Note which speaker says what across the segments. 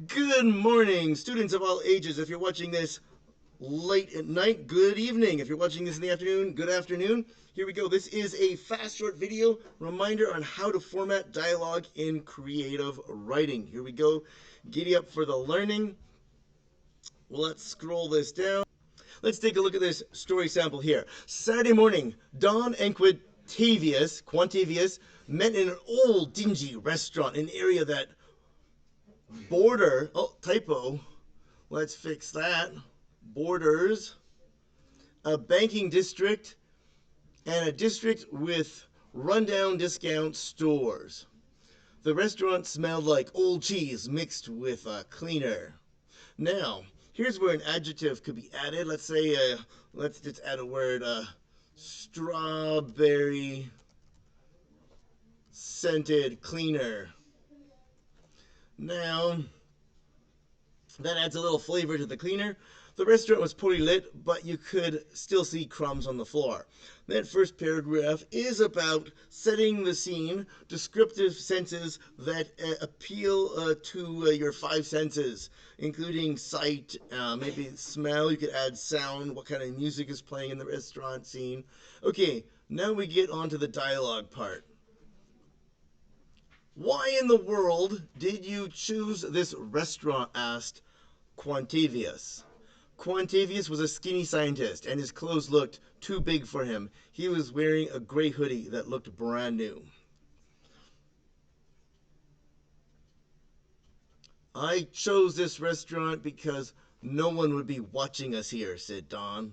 Speaker 1: Good morning, students of all ages. If you're watching this late at night, good evening. If you're watching this in the afternoon, good afternoon. Here we go. This is a fast, short video reminder on how to format dialogue in creative writing. Here we go. Giddy up for the learning. Let's scroll this down. Let's take a look at this story sample here. Saturday morning, Don and Quantavius met in an old, dingy restaurant in an area that typo, let's fix that, borders a banking district and a district with rundown discount stores. The restaurant smelled like old cheese mixed with a cleaner. Now, here's where an adjective could be added. Let's say, let's just add a word, strawberry scented cleaner. Now, that adds a little flavor to the cleaner. The restaurant was poorly lit, but you could still see crumbs on the floor. That first paragraph is about setting the scene, descriptive sentences that appeal to your five senses, including sight, maybe smell. You could add sound, what kind of music is playing in the restaurant scene. Okay, now we get on to the dialogue part. Why in the world did you choose this restaurant? Asked Quantavius. Quantavius was a skinny scientist, and his clothes looked too big for him. He was wearing a gray hoodie that looked brand new. I chose this restaurant because no one would be watching us here, said Don.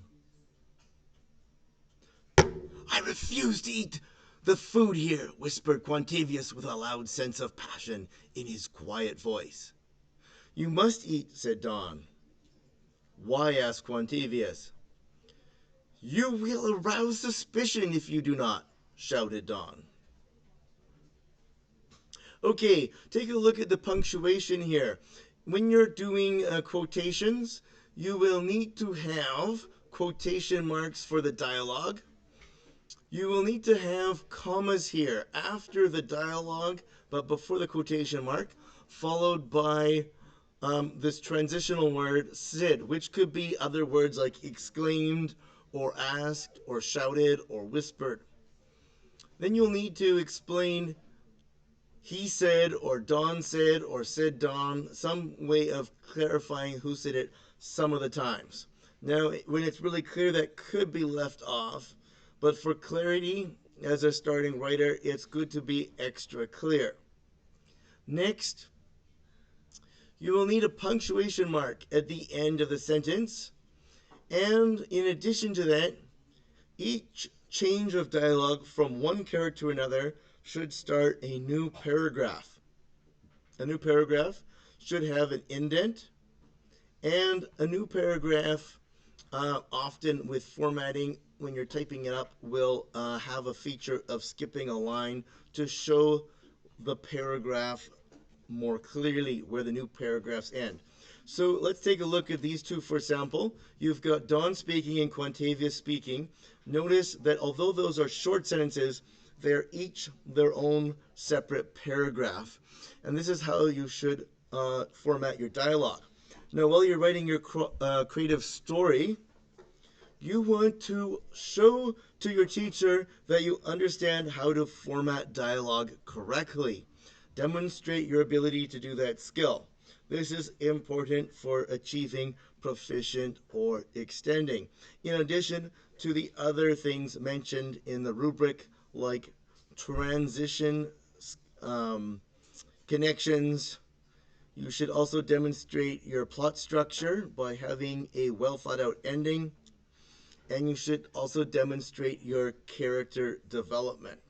Speaker 1: I refuse to eat the food here, whispered Quantavius with a loud sense of passion in his quiet voice. You must eat, said Don. Why? Asked Quantavius. You will arouse suspicion if you do not, shouted Don. Okay, take a look at the punctuation here. When you're doing quotations, you will need to have quotation marks for the dialogue. You will need to have commas here after the dialogue, but before the quotation mark, followed by this transitional word, sid, which could be other words like exclaimed, or asked, or shouted, or whispered. Then you'll need to explain he said, or Don said, or said Don, some way of clarifying who said it some of the times. Now, when it's really clear, that could be left off, but for clarity, as a starting writer, it's good to be extra clear. Next, you will need a punctuation mark at the end of the sentence. And in addition to that, each change of dialogue from one character to another should start a new paragraph. A new paragraph should have an indent, and a new paragraph, often with formatting, when you're typing it up, will have a feature of skipping a line to show the paragraph more clearly where the new paragraphs end. So let's take a look at these two for sample. You've got Don speaking and Quantavius speaking. Notice that although those are short sentences, they're each their own separate paragraph. And this is how you should format your dialogue. Now, while you're writing your creative story, you want to show to your teacher that you understand how to format dialogue correctly. Demonstrate your ability to do that skill. This is important for achieving proficient or extending. In addition to the other things mentioned in the rubric, like transition, connections, you should also demonstrate your plot structure by having a well thought out ending, and you should also demonstrate your character development.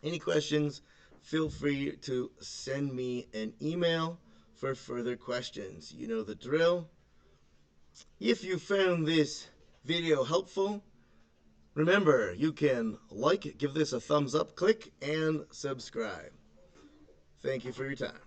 Speaker 1: Any questions? Feel free to send me an email for further questions. You know the drill. If you found this video helpful, remember you can like, give this a thumbs up, click, and subscribe. Thank you for your time.